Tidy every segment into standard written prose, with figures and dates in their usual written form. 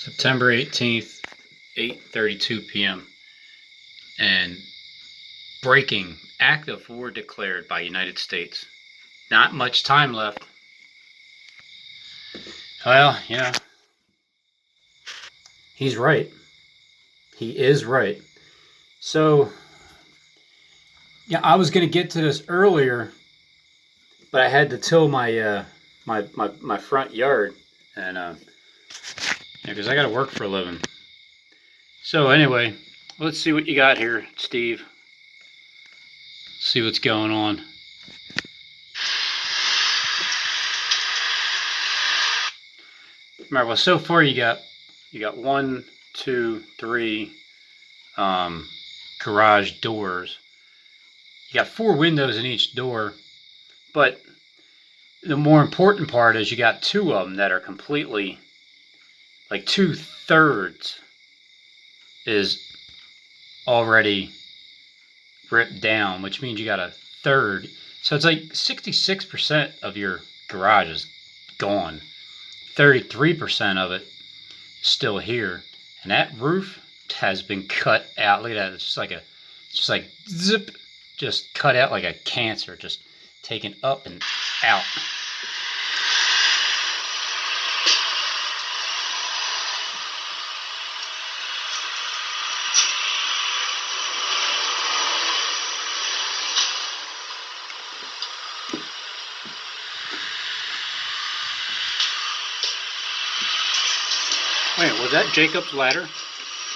September 18th, 8:32 p.m. And breaking, active war declared by United States. Not much time left. Well, yeah. He's right. He is right. So, yeah, I was going to get to this earlier, but I had to till my my front yard, and because I got to work for a living. So anyway, let's see what you got here, Steve. See what's going on. Remember, well, so far you got 1, 2, 3 garage doors. You got 4 windows in each door, but the more important part is you got 2 of them that are completely, like 2/3 is already ripped down, which means you got a third. So it's like 66% of your garage is gone. 33% of it is still here, and that roof has been cut out. Look at that. It's just like zip, just cut out like a cancer, just taken up and out. Wait, was that Jacob's ladder?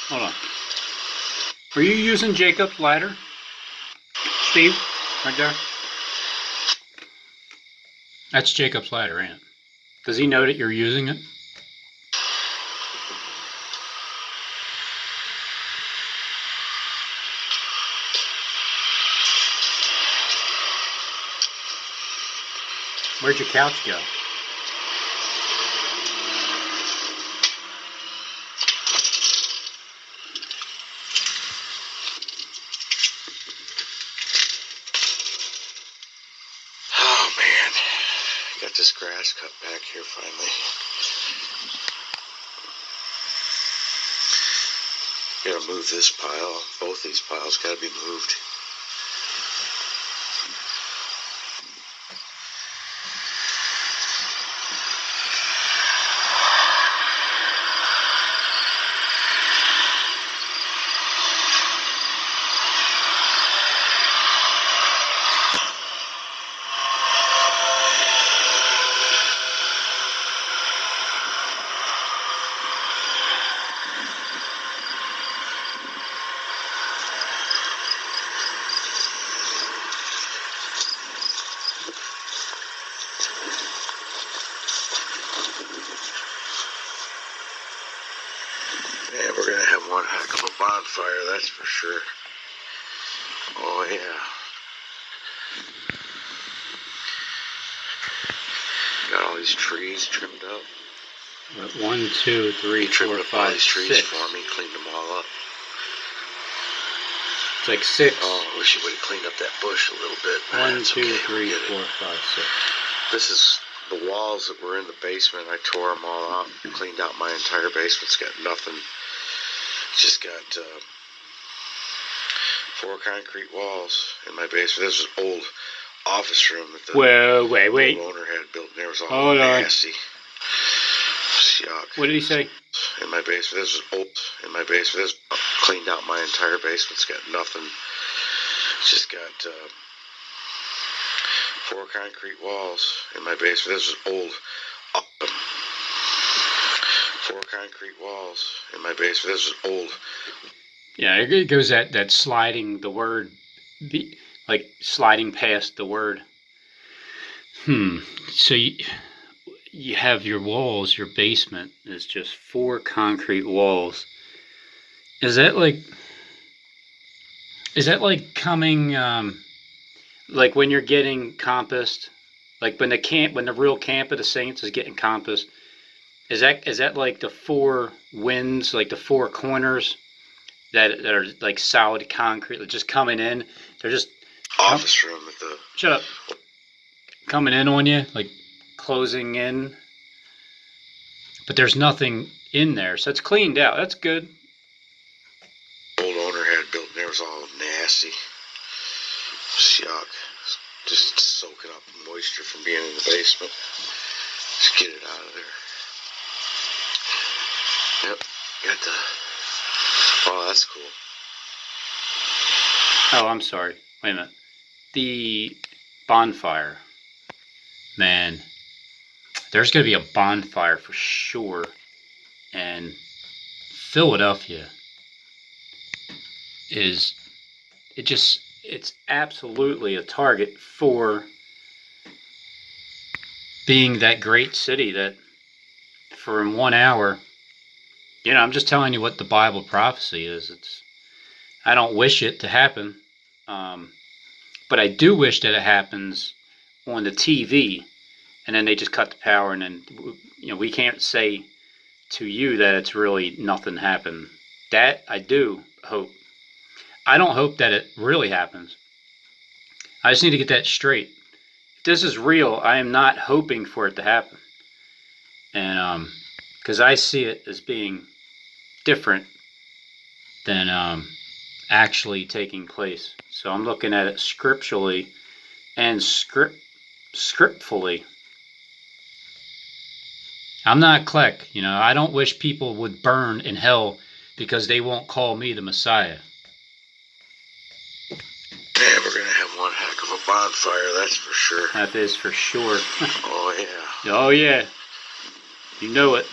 Hold on. Were you using Jacob's ladder, Steve? Right there? That's Jacob's ladder, ain't it? Does he know that you're using it? Where'd your couch go? Oh man, got this grass cut back here finally. Gotta move this pile. Both these piles gotta be moved. Yeah, we're gonna have one heck of a bonfire, that's for sure. Oh yeah. Got all these trees trimmed up. 1, 2, 3, 4, 5, these trees 6. for me, cleaned them all up. It's like 6. Oh, I wish you would have cleaned up that bush a little bit. 1, It's 2, okay, 3, we'll 4, 5, 6. This is the walls that were in the basement. I tore them all out, cleaned out my entire basement. It's got nothing. It's just got 4 concrete walls in my basement. This was an old office room that the Wait. owner had built, and there was all Hold on. nasty. Yuck. What did he say? In my basement. This was old. In my basement. This cleaned out my entire basement. It's got nothing. It's just got 4 concrete walls in my basement. This was old. 4 concrete walls in my basement. This was old. Yeah, it goes that sliding the word, like sliding past the word. So you have your walls, your basement is just 4 concrete walls. Is that like coming, like when you're getting compassed, like when the real camp of the saints is getting compassed? Is that like the 4 winds, like the 4 corners that are like solid concrete, they're just coming in? They're just office room at the. Shut up. Coming in on you, like closing in. but there's nothing in there, so it's cleaned out. That's good. Old owner had built in there was all nasty. Yuck. Just soaking up moisture from being in the basement. Just get it out of there. Yep. Got the... Oh, that's cool. Oh, I'm sorry. Wait a minute. The bonfire. Man, there's going to be a bonfire for sure. And Philadelphia is... It's absolutely a target for being that great city that for in 1 hour, you know, I'm just telling you what the Bible prophecy is. I don't wish it to happen, but I do wish that it happens on the TV, and then they just cut the power, and then, you know, we can't say to you that it's really nothing happened. That I do hope. I don't hope that it really happens. I just need to get that straight. If this is real, I am not hoping for it to happen. And because I see it as being different than actually taking place. So I'm looking at it scripturally and scriptfully. I'm not Kleck, you know. I don't wish people would burn in hell because they won't call me the Messiah. Yeah, we're gonna have one heck of a bonfire, that's for sure. That is for sure. Oh yeah. Oh yeah. You know it.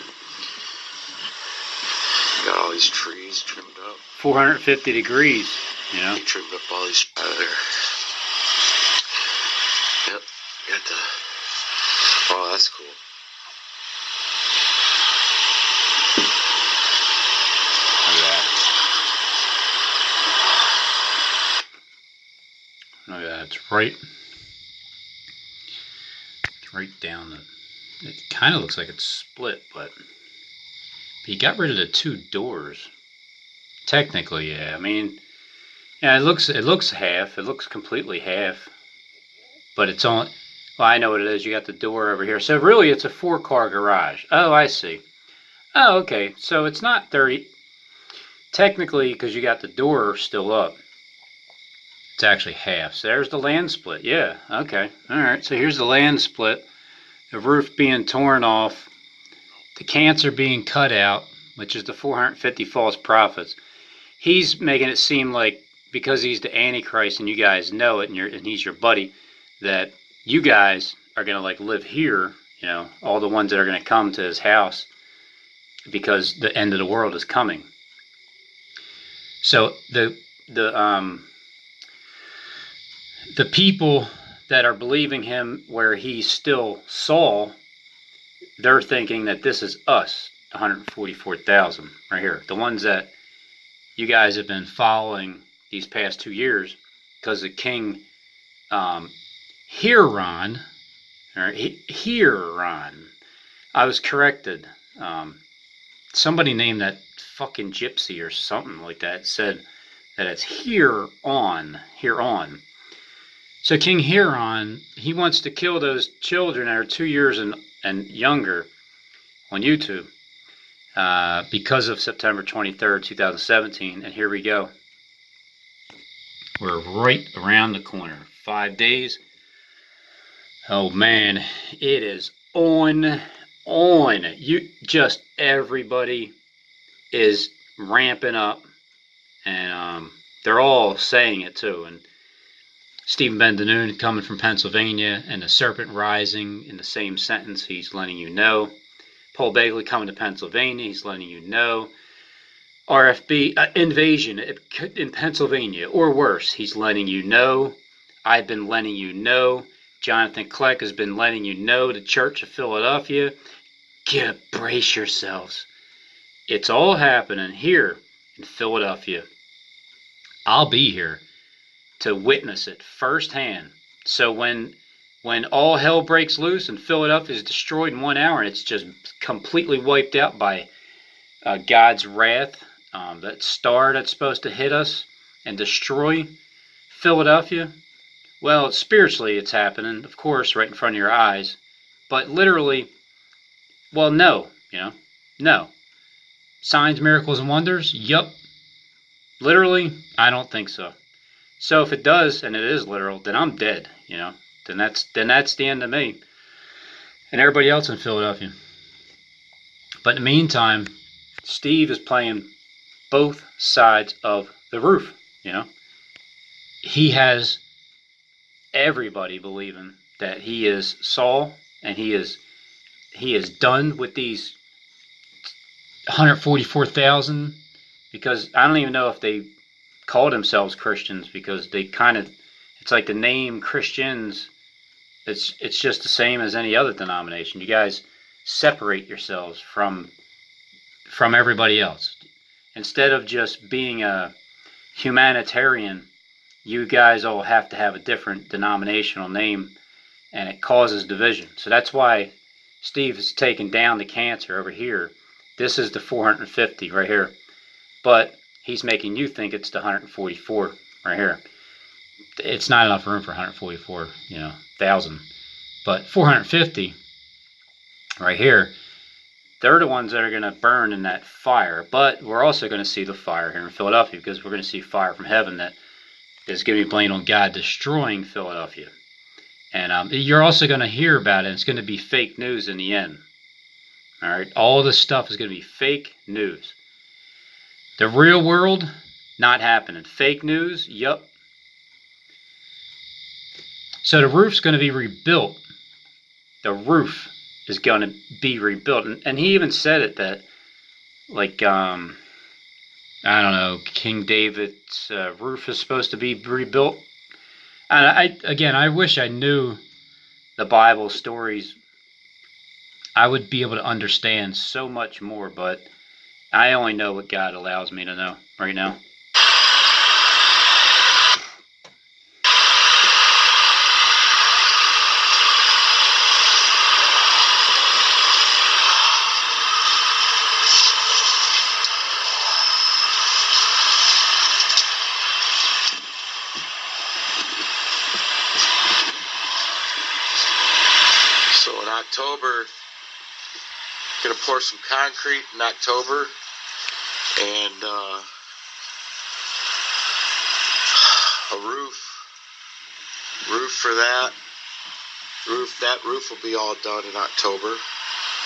Got all these trees trimmed up. 450 degrees, you know. He trimmed up all these out of there. Yep. Got the... Oh, that's cool. Oh yeah, it's right down the... It kind of looks like it's split, but he got rid of the 2 doors. Technically, yeah. I mean, yeah, it looks half. It looks completely half, but it's on... Well, I know what it is. You got the door over here. So really, it's a 4-car garage. Oh, I see. Oh, okay. So it's not 30. Technically, because you got the door still up, it's actually half. So there's the land split. Yeah, okay. All right, so here's the land split. The roof being torn off. The cancer being cut out, which is the 450 false prophets. He's making it seem like because he's the Antichrist and you guys know it, and he's your buddy, that you guys are going to like live here, you know, all the ones that are going to come to his house because the end of the world is coming. So the people that are believing him where he's still Saul, they're thinking that this is us, 144,000 right here. The ones that you guys have been following these past 2 years because the king Hiram, or Hiram, I was corrected. Somebody named that fucking gypsy or something like that said that it's here on. So King Hiram, he wants to kill those children that are 2 years and younger on YouTube because of September 23rd, 2017. And here we go. We're right around the corner. 5 days. Oh man, it is on. Everybody is ramping up, and they're all saying it too. And Stephen Ben-Danoon coming from Pennsylvania, and the serpent rising in the same sentence, he's letting you know. Paul Bagley coming to Pennsylvania, he's letting you know. RFB invasion in Pennsylvania, or worse, he's letting you know. I've been letting you know. Jonathan Kleck has been letting you know. The Church of Philadelphia, brace yourselves. It's all happening here in Philadelphia. I'll be here to witness it firsthand. So when all hell breaks loose and Philadelphia is destroyed in 1 hour and it's just completely wiped out by God's wrath, that star that's supposed to hit us and destroy Philadelphia, well, spiritually it's happening, of course, right in front of your eyes. But literally, well, no, you know, No. Signs, miracles, and wonders? Yup. Literally? I don't think so. So if it does, and it is literal, then I'm dead, you know. Then that's the end of me and everybody else in Philadelphia. But in the meantime, Steve is playing both sides of the roof, you know. He has everybody believing that he is Saul and he is done with these 144,000, because I don't even know if they call themselves Christians, because they kind of, it's like the name Christians, it's just the same as any other denomination. You guys separate yourselves from everybody else. Instead of just being a humanitarian, you guys all have to have a different denominational name, and it causes division. So that's why Steve is taking down the cancer over here. This is the 450 right here, but he's making you think it's the 144 right here. It's not enough room for 144, you know, thousand, but 450 right here, they're the ones that are going to burn in that fire. But we're also going to see the fire here in Philadelphia, because we're going to see fire from heaven that is going to be blamed on God destroying Philadelphia. And you're also going to hear about it. It's going to be fake news in the end. All right, all this stuff is going to be fake news. The real world, not happening. Fake news, yup. So the roof's going to be rebuilt. The roof is going to be rebuilt. And he even said it that, like, I don't know, King David's roof is supposed to be rebuilt. And I wish I knew the Bible stories. I would be able to understand so much more, but I only know what God allows me to know right now. So in October, gonna pour some concrete in October, and a roof for that. That roof will be all done in October.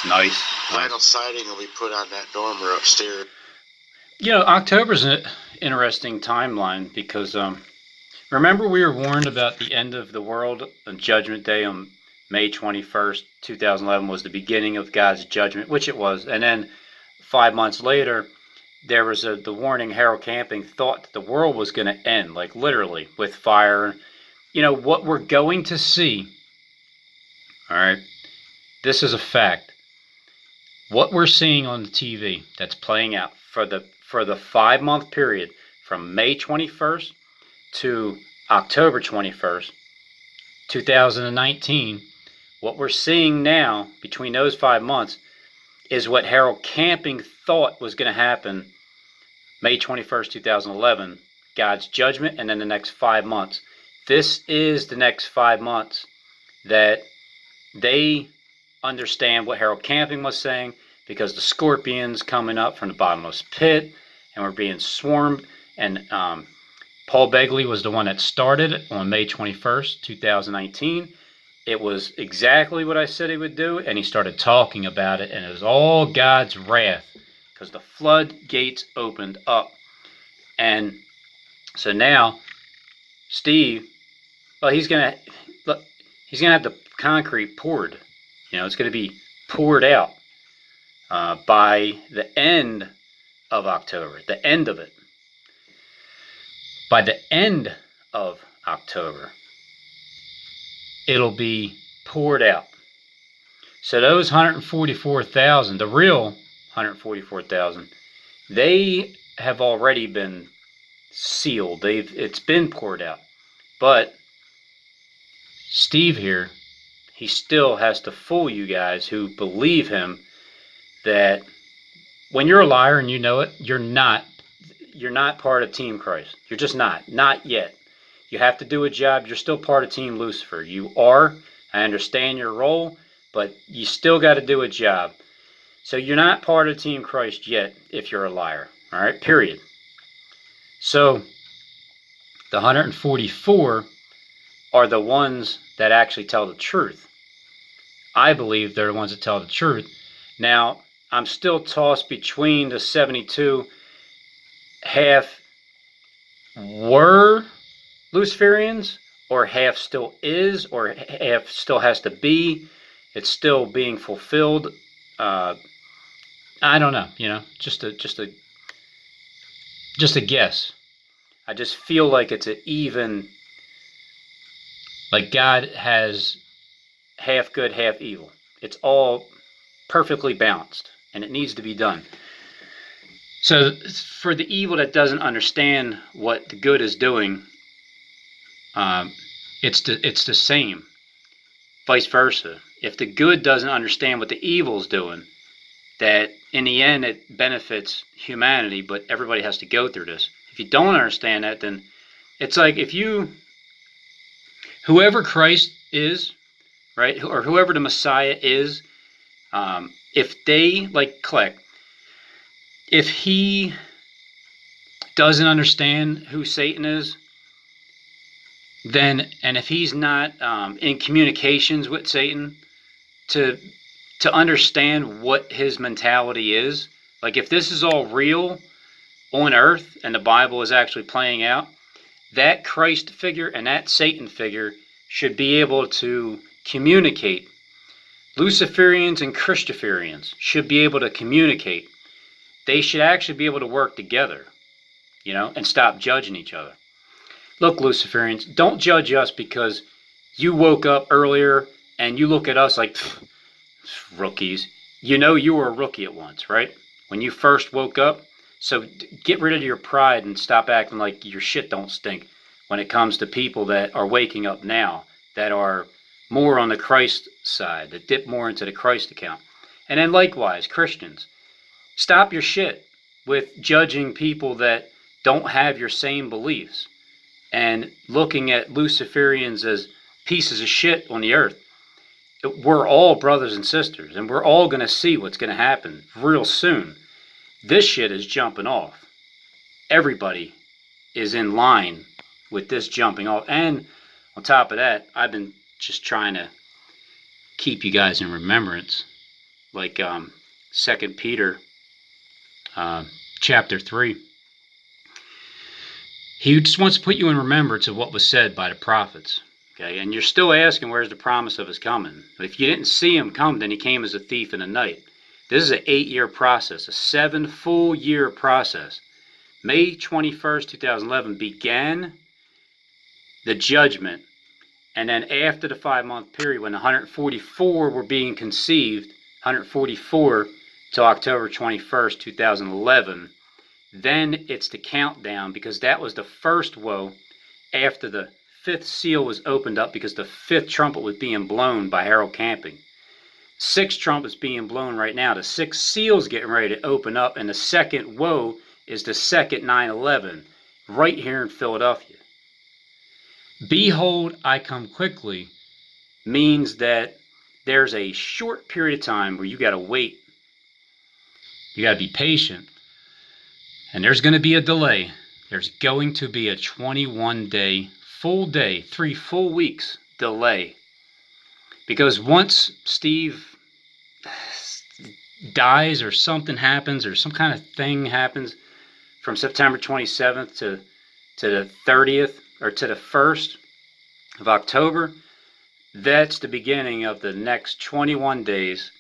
Nice. Vinyl siding will be put on that dormer upstairs. You know, October's an interesting timeline, because remember we were warned about the end of the world on Judgment Day on May 21st, 2011 was the beginning of God's judgment, which it was. And then 5 months later, there was the warning. Harold Camping thought that the world was going to end, like literally, with fire. You know, what we're going to see, all right, this is a fact. What we're seeing on the TV that's playing out for the 5 month period from May 21st to October 21st, 2019, what we're seeing now between those 5 months is what Harold Camping thought was going to happen May 21st, 2011, God's judgment, and then the next 5 months. This is the next 5 months that they understand what Harold Camping was saying, because the scorpions coming up from the bottomless pit, and we're being swarmed. And Paul Begley was the one that started it on May 21st, 2019. It was exactly what I said he would do, and he started talking about it, and it was all God's wrath, because the floodgates opened up. And so now, Steve, well, he's gonna have the concrete poured. You know, it's gonna be poured out by the end of October. The end of it. By the end of October, it'll be poured out. So those 144,000, the real 144,000, they have already been sealed. It's been poured out. But Steve here, he still has to fool you guys who believe him that when you're a liar and you know it, you're not part of Team Christ. You're just not yet. You have to do a job. You're still part of Team Lucifer. You are. I understand your role, but you still got to do a job. So you're not part of Team Christ yet if you're a liar. All right, period. So the 144 are the ones that actually tell the truth. I believe they're the ones that tell the truth. Now, I'm still tossed between the 72. Half were Luciferians, or half still is, or half still has to be. It's still being fulfilled. I don't know. Just a guess. I just feel like it's an even. Like God has half good, half evil. It's all perfectly balanced, and it needs to be done. So for the evil that doesn't understand what the good is doing, it's the same. Vice versa. If the good doesn't understand what the evil is doing, that in the end it benefits humanity, but everybody has to go through this. If you don't understand that, then it's like whoever Christ is, right, or whoever the Messiah is, if they, like Kleck, if he doesn't understand who Satan is, then, and if he's not in communications with Satan to understand what his mentality is, like if this is all real on earth and the Bible is actually playing out, that Christ figure and that Satan figure should be able to communicate. Luciferians and Christoferians should be able to communicate. They should actually be able to work together, and stop judging each other. Look, Luciferians, don't judge us because you woke up earlier and you look at us like rookies. You were a rookie at once, right? When you first woke up. So get rid of your pride and stop acting like your shit don't stink when it comes to people that are waking up now, that are more on the Christ side, that dip more into the Christ account. And then likewise, Christians, stop your shit with judging people that don't have your same beliefs and looking at Luciferians as pieces of shit on the earth. We're all brothers and sisters, and we're all going to see what's going to happen real soon. This shit is jumping off. Everybody is in line with this jumping off. And on top of that, I've been just trying to keep you guys in remembrance. Like 2 Peter chapter 3. He just wants to put you in remembrance of what was said by the prophets. Okay, and you're still asking, where's the promise of his coming? If you didn't see him come, then he came as a thief in the night. This is an 8-year process, a 7 full year process. May 21st, 2011 began the judgment. And then after the 5-month period, when 144 were being conceived, 144 till October 21st, 2011, then it's the countdown, because that was the first woe after the 5th seal was opened up, because the 5th trumpet was being blown by Harold Camping. 6th trumpet's being blown right now. The 6th seal's getting ready to open up, and the second woe is the second 9/11 right here in Philadelphia. Behold, I come quickly means that there's a short period of time where you got to wait. You got to be patient. And there's going to be a delay. There's going to be a 21-day, full day, 3 full weeks delay. Because once Steve dies or something happens or some kind of thing happens from September 27th to the 30th or to the 1st of October, that's the beginning of the next 21 days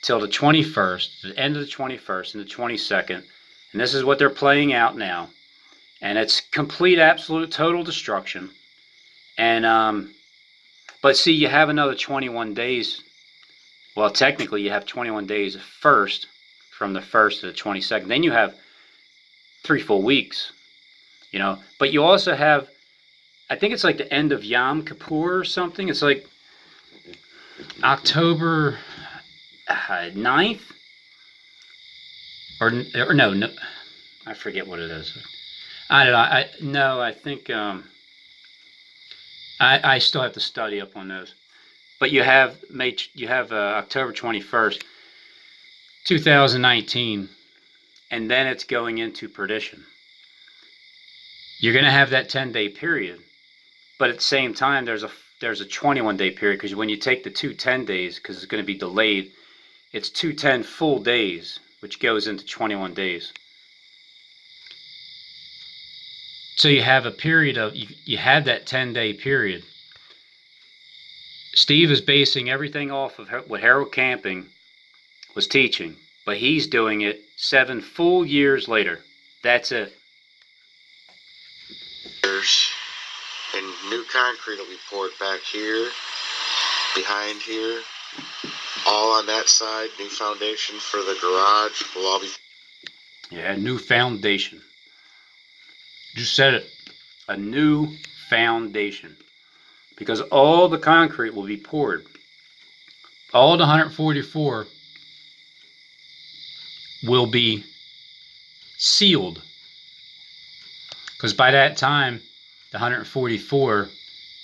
till the 21st, the end of the 21st and the 22nd. And this is what they're playing out now. And it's complete, absolute, total destruction. And, but see, you have another 21 days. Well, technically, you have 21 days first, from the 1st to the 22nd. Then you have 3 full weeks, But you also have, I think it's like the end of Yom Kippur or something. It's like October 9th? Or no, I forget what it is. I don't know. I think I still have to study up on those. But you have October 21st. 2019, and then it's going into perdition. You're going to have that 10-day period, but at the same time, there's a 21-day period, because when you take the 2 10-days, because it's going to be delayed, it's 2 10 full days, which goes into 21 days. So you have a period of, you have that 10-day period. Steve is basing everything off of what Harold Camping was teaching, but he's doing it 7 full years later. That's it. And new concrete will be poured back here, behind here, all on that side. New foundation for the garage will all be. Yeah, new foundation. You said it. A new foundation. Because all the concrete will be poured. All the 144 will be sealed. Because by that time, the 144,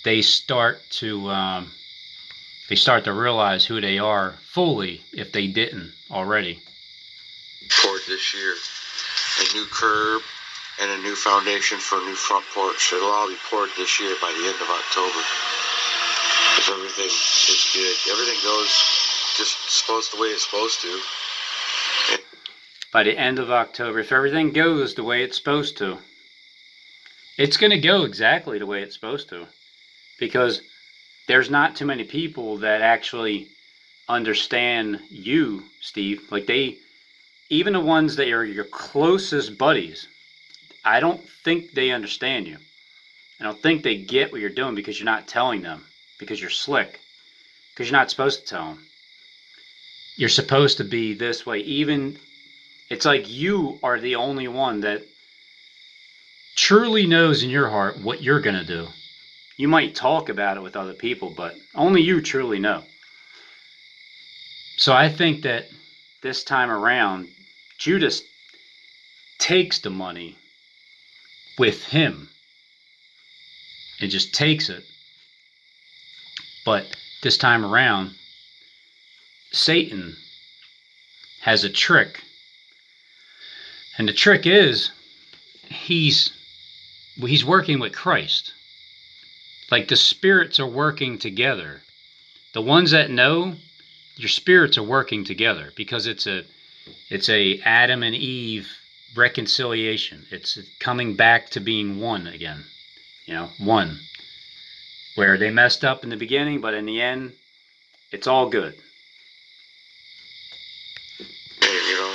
they start to realize who they are fully, if they didn't already. Poured this year. A new curb and a new foundation for a new front porch. It'll all be poured this year by the end of October. If everything is good. Everything goes just supposed the way it's supposed to. And by the end of October, if everything goes the way it's supposed to, it's going to go exactly the way it's supposed to. Because there's not too many people that actually understand you, Steve. Like even the ones that are your closest buddies, I don't think they understand you. I don't think they get what you're doing, because you're not telling them, because you're slick, because you're not supposed to tell them. You're supposed to be this way. Even, it's like you are the only one that truly knows in your heart what you're going to do. You might talk about it with other people, but only you truly know. So I think that this time around, Judas takes the money with him. It just takes it. But this time around, Satan has a trick. And the trick is, he's working with Christ. Like the spirits are working together. The ones that know, your spirits are working together, because it's a Adam and Eve reconciliation. It's coming back to being one again. You know, one. Where they messed up in the beginning, but in the end, it's all good. you know,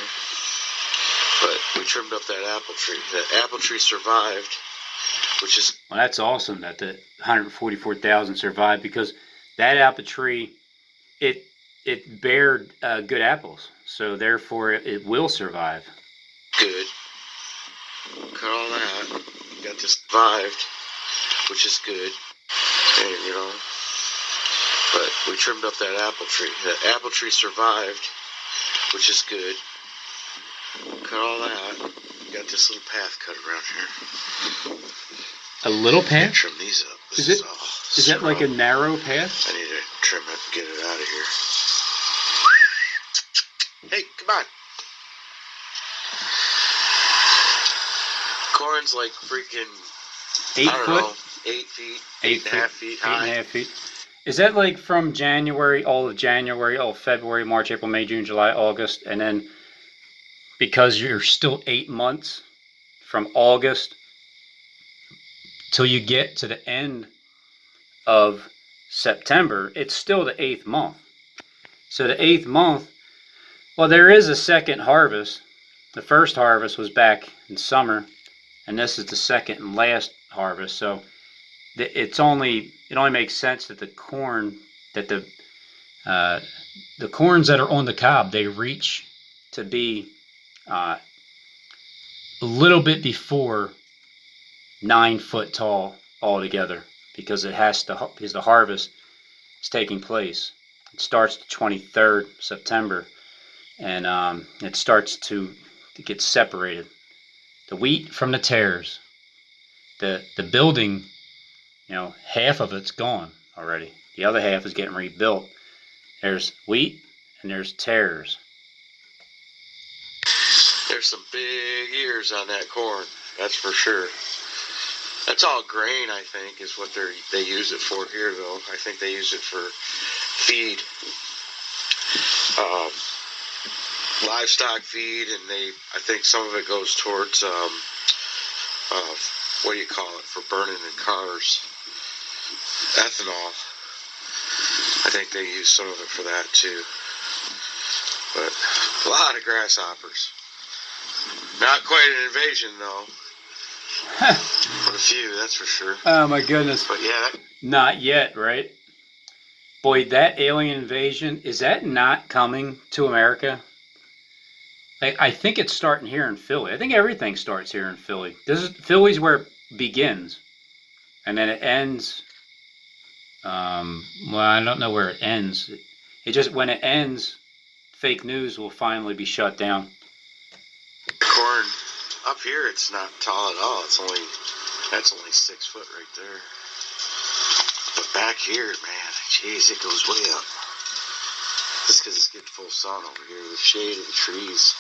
but we trimmed up that apple tree. That apple tree survived, which is. Well, that's awesome that the 144,000 survived, because that apple tree, it bared good apples, so therefore it will survive. Good. Cut all that. Got this survived, which is good. And, you know, but we trimmed up that apple tree. That apple tree survived, which is good. Cut all that. Got this little path cut around here. A little path? Trim these up. Is that like a narrow path? I need to trim it and get it out of here. Hey, come on. Corn's like freaking 8 I don't foot? know, 8 feet, 8.5 feet high. 8.5 feet. Is that like from January, all of February, March, April, May, June, July, August, and then because you're still 8 months from August till you get to the end of September, it's still the 8th month. So the 8th month, well, there is a second harvest. The first harvest was back in summer, and this is the second and last harvest. So it only makes sense that the corn, that the corns that are on the cob, they reach to be a little bit before 9 foot tall altogether, because because the harvest is taking place. It starts the 23rd September, and it starts to get separated. The wheat from the tares. The building, half of it's gone already. The other half is getting rebuilt. There's wheat and there's tares. There's some big ears on that corn. That's for sure. That's all grain, I think, is what they use it for here, though. I think they use it for feed, livestock feed, and I think some of it goes towards, what do you call it, for burning in cars, ethanol. I think they use some of it for that too. But a lot of grasshoppers. Not quite an invasion, though. But a few, that's for sure. Oh my goodness. But yeah. Not yet, right? Boy, that alien invasion, is that not coming to America? I think it's starting here in Philly. I think everything starts here in Philly. Philly's where it begins. And then it ends. Well, I don't know where it ends. It just, when it ends, fake news will finally be shut down. Corn up here, it's not tall at all. That's only 6 foot right there. But back here, man, jeez, it goes way up. Just because it's getting full sun over here. The shade of the trees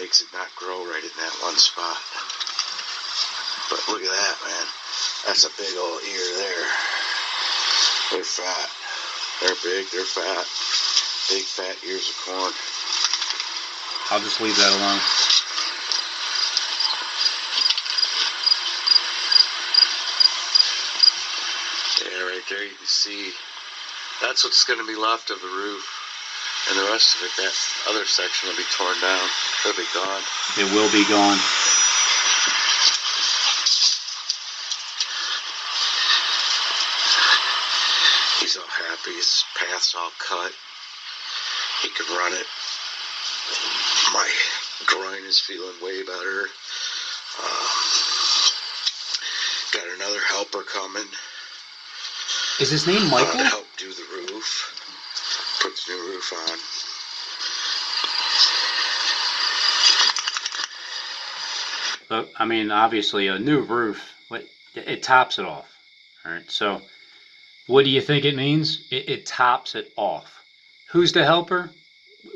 makes it not grow right in that one spot. But look at that, man. That's a big old ear there. They're fat. They're big, they're fat. Big fat ears of corn. I'll just leave that alone. Yeah, right there you can see. That's what's going to be left of the roof. And the rest of it, that other section will be torn down. It'll be gone. It will be gone. He's all happy. His path's all cut. He can run it. My groin is feeling way better. Got another helper coming. Is his name Michael? To help do the roof. Put the new roof on. Look, I mean, obviously a new roof, it tops it off. All right, so what do you think it means? It tops it off. Who's the helper?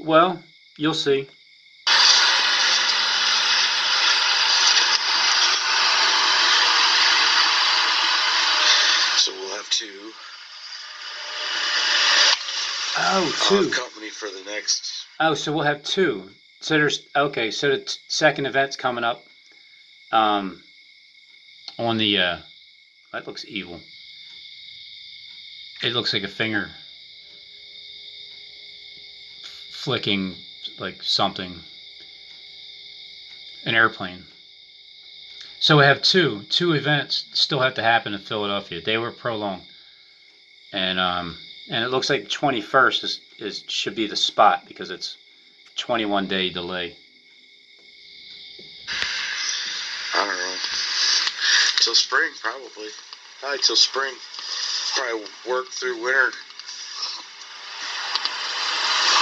Well, you'll see. So we'll have two. Oh, two. Company for the next. Oh, so we'll have two. So there's, okay, so the second event's coming up. On the, that looks evil. It looks like a finger flicking like something. An airplane. So we have two events still have to happen in Philadelphia. They were prolonged. And it looks like 21st should be the spot because it's 21-day delay. I don't know. Till spring, probably. Probably till spring. Probably work through winter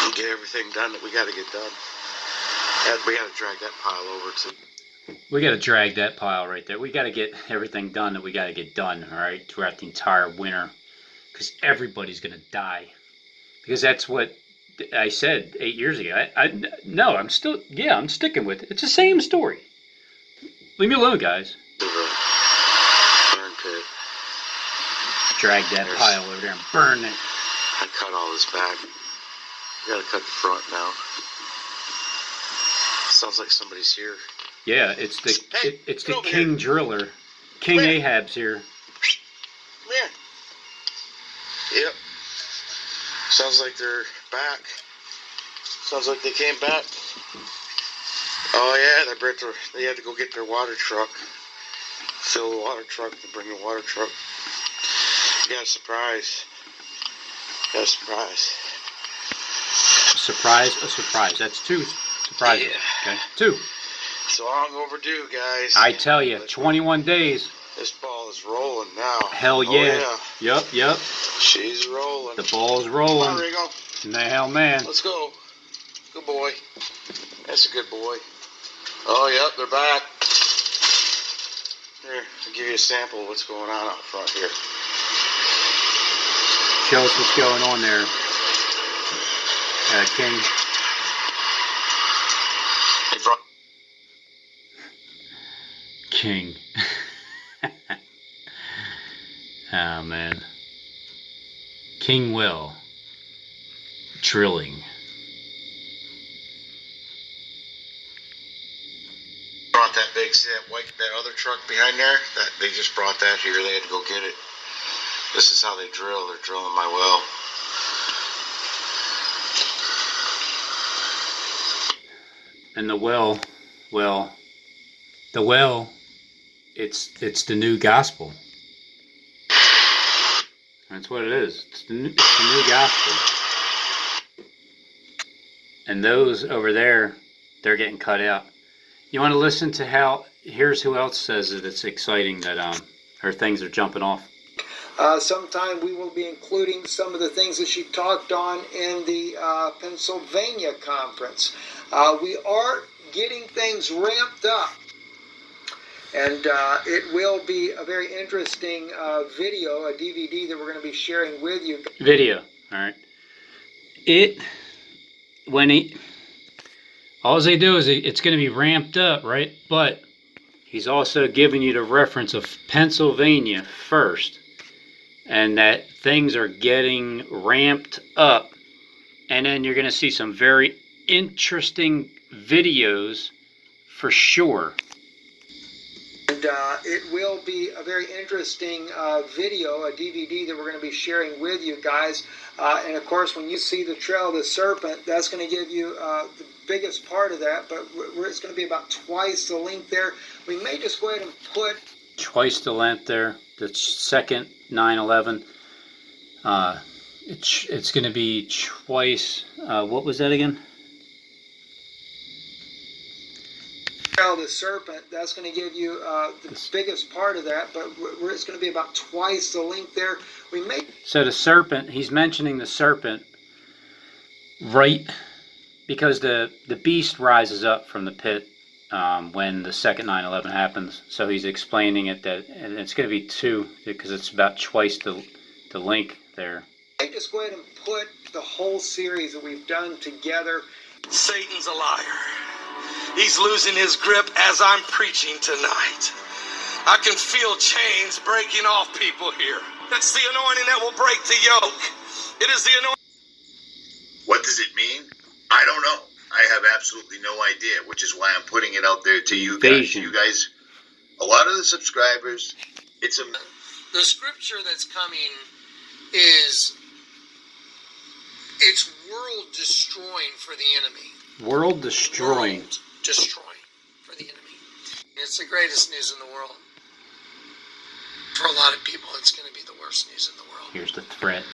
and get everything done that we got to get done. We got to drag that pile over to. We got to drag that pile right there. We got to get everything done that we got to get done, all right, throughout the entire winter. Because everybody's going to die. Because that's what I said 8 years ago. No, I'm sticking with it. It's the same story. Leave me alone, guys. Burn pit. Drag that pile over there and burn it. I cut all this back. You gotta cut the front now. Sounds like somebody's here. Yeah, it's the King Driller. King Ahab's here. Come here. Yep. Sounds like they're back. Sounds like they came back. Oh yeah, they had to go get their water truck. Fill the water truck and bring the water truck. Got a surprise. Got a surprise. A surprise. That's two surprises. Yeah. Okay. Two. So long overdue, guys. I tell you, 21 days. This ball is rolling now. Hell yeah. Oh, yeah. Yep. She's rolling. The ball's rolling. Come on, Rigo. Hell, man. Let's go. Good boy. That's a good boy. Oh, yep, they're back. Here, I'll give you a sample of what's going on out front here. Show us what's going on there, King. King. Oh man. King Will. Drilling. Brought that big that other truck behind there. That they just brought that here. They had to go get it. This is how they drill. They're drilling my well. And the well, it's the new gospel. That's what it is. It's the new gospel. And those over there, they're getting cut out. You want to listen to how? Here's who else says that it's exciting that her things are jumping off. Sometime we will be including some of the things that she talked on in the Pennsylvania conference. We are getting things ramped up, and it will be a very interesting video, a DVD that we're going to be sharing with you. Video, all right. All they do is it's going to be ramped up, right? But he's also giving you the reference of Pennsylvania first. And that things are getting ramped up, and then you're going to see some very interesting videos for sure. And it will be a very interesting video, a DVD that we're going to be sharing with you guys. And of course, when you see the Trail of the Serpent, that's going to give you the biggest part of that, but it's going to be about twice the length there. We may just go ahead and put twice the length there. The second 9/11. It's going to be twice. What was that again? The serpent. That's going to give you the biggest part of that, but it's going to be about twice the length there. We may. So the serpent. He's mentioning the serpent, right? Because the beast rises up from the pit. When the second 9/11 happens, so he's explaining it and it's going to be two because it's about twice the length there. I just go ahead and put the whole series that we've done together. Satan's a liar. He's losing his grip as I'm preaching tonight. I can feel chains breaking off people here. It's the anointing that will break the yoke. It is the anointing. What does it mean? I don't know. I have absolutely no idea, which is why I'm putting it out there to you guys. You guys, a lot of the subscribers, The scripture that's coming is, it's world destroying for the enemy. World destroying. World destroying for the enemy. It's the greatest news in the world. For a lot of people, it's going to be the worst news in the world. Here's the threat.